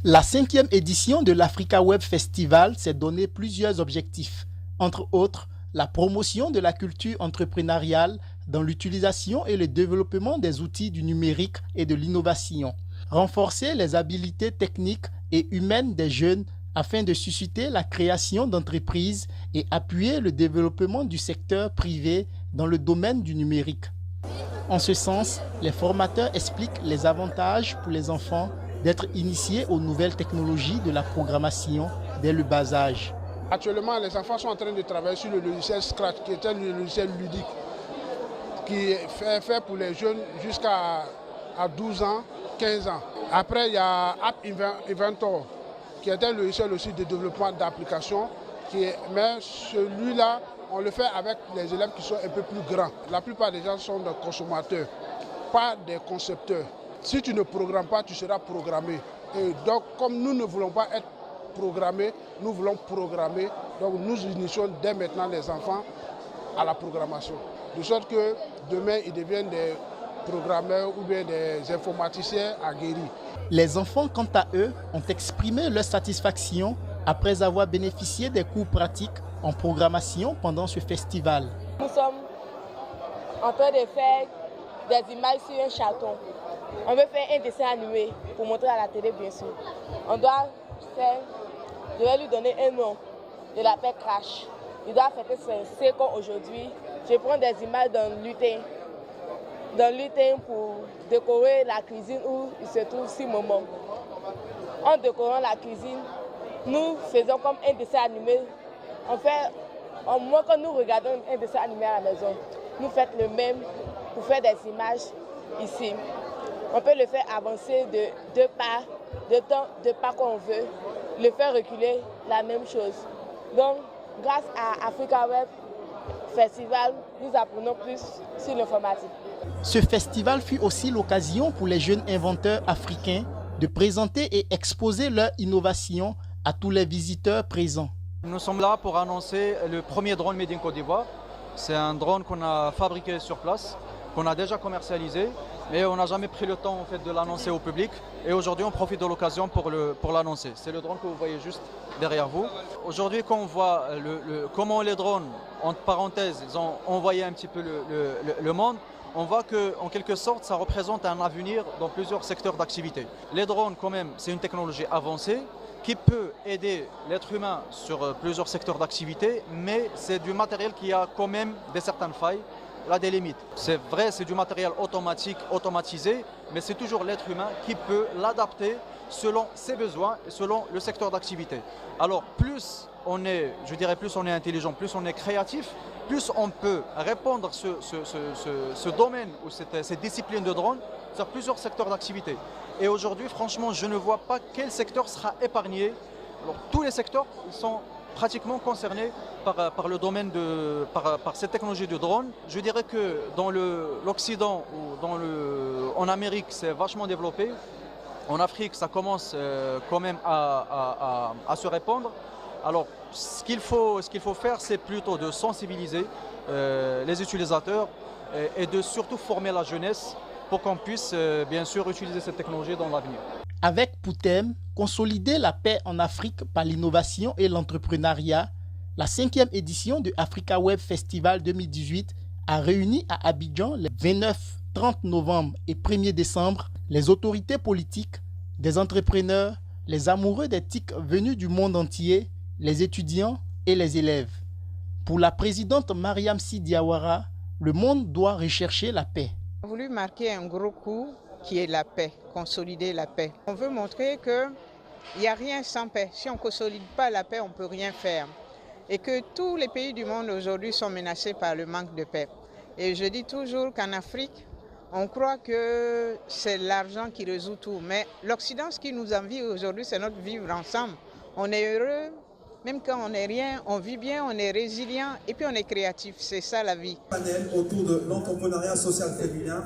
La 5e édition de l'Africa Web Festival s'est donné plusieurs objectifs, entre autres la promotion de la culture entrepreneuriale dans l'utilisation et le développement des outils du numérique et de l'innovation, renforcer les habiletés techniques et humaines des jeunes afin de susciter la création d'entreprises et appuyer le développement du secteur privé dans le domaine du numérique. En ce sens, les formateurs expliquent les avantages pour les enfants d'être initiés aux nouvelles technologies de la programmation dès le bas âge. Actuellement, les enfants sont en train de travailler sur le logiciel Scratch, qui est un logiciel ludique, qui est fait pour les jeunes jusqu'à 12 ans, 15 ans. Après, il y a App Inventor, qui est un logiciel aussi de développement d'applications, mais celui-là, on le fait avec les élèves qui sont un peu plus grands. La plupart des gens sont des consommateurs, pas des concepteurs. Si tu ne programmes pas, tu seras programmé. Et donc, comme nous ne voulons pas être programmés, nous voulons programmer. Donc, nous initions dès maintenant les enfants à la programmation. De sorte que demain, ils deviennent des programmeurs ou bien des informaticiens aguerris. Les enfants, quant à eux, ont exprimé leur satisfaction après avoir bénéficié des cours pratiques en programmation pendant ce festival. Nous sommes en train de faire des images sur un chaton. On veut faire un dessin animé pour montrer à la télé, bien sûr. Je vais lui donner un nom. Je l'appelle Crash. Il doit fêter ses 5 ans aujourd'hui. Je prends des images d'un lutin. Pour décorer la cuisine où il se trouve ce moment. En décorant la cuisine, nous faisons comme un dessin animé. Au moins quand nous regardons un dessin animé à la maison, nous faisons le même pour faire des images ici. On peut le faire avancer de pas qu'on veut, le faire reculer, la même chose. Donc, grâce à Africa Web Festival, nous apprenons plus sur l'informatique. Ce festival fut aussi l'occasion pour les jeunes inventeurs africains de présenter et exposer leur innovation à tous les visiteurs présents. Nous sommes là pour annoncer le premier drone Made in Côte d'Ivoire. C'est un drone qu'on a fabriqué sur place, qu'on a déjà commercialisé, mais on n'a jamais pris le temps en fait, de l'annoncer au public. Et aujourd'hui, on profite de l'occasion pour l'annoncer. C'est le drone que vous voyez juste derrière vous. Aujourd'hui, quand on voit comment les drones, entre parenthèses, ils ont envoyé un petit peu le monde, on voit qu'en quelque sorte, ça représente un avenir dans plusieurs secteurs d'activité. Les drones, quand même, c'est une technologie avancée qui peut aider l'être humain sur plusieurs secteurs d'activité, mais c'est du matériel qui a quand même certaines failles, là des limites. C'est vrai, c'est du matériel automatique, automatisé, mais c'est toujours l'être humain qui peut l'adapter selon ses besoins et selon le secteur d'activité. Alors plus on est, plus on est intelligent, plus on est créatif, plus on peut répondre ce domaine ou cette discipline de drone sur plusieurs secteurs d'activité. Et aujourd'hui, franchement, je ne vois pas quel secteur sera épargné. Alors, tous les secteurs sont pratiquement concernés par le domaine par cette technologie de drone. Je dirais que dans l'Occident ou en Amérique, c'est vachement développé. En Afrique, ça commence quand même à se répandre. Alors, ce qu'il faut faire, c'est plutôt de sensibiliser les utilisateurs et de surtout former la jeunesse pour qu'on puisse bien sûr utiliser cette technologie dans l'avenir. Avec pour thème consolider la paix en Afrique par l'innovation et l'entrepreneuriat, la 5e édition du Africa Web Festival 2018 a réuni à Abidjan les 29, 30 novembre et 1er décembre les autorités politiques, des entrepreneurs, les amoureux des TIC venus du monde entier, les étudiants et les élèves. Pour la présidente Mariam Sy Diawara, le monde doit rechercher la paix. On a voulu marquer un gros coup qui est la paix, consolider la paix. On veut montrer qu'il n'y a rien sans paix. Si on ne consolide pas la paix, on ne peut rien faire. Et que tous les pays du monde aujourd'hui sont menacés par le manque de paix. Et je dis toujours qu'en Afrique, on croit que c'est l'argent qui résout tout. Mais l'Occident, ce qui nous envie aujourd'hui, c'est notre vivre ensemble. On est heureux. Même quand on n'est rien, on vit bien, on est résilient et puis on est créatif. C'est ça la vie. Panel autour de l'entrepreneuriat social féminin.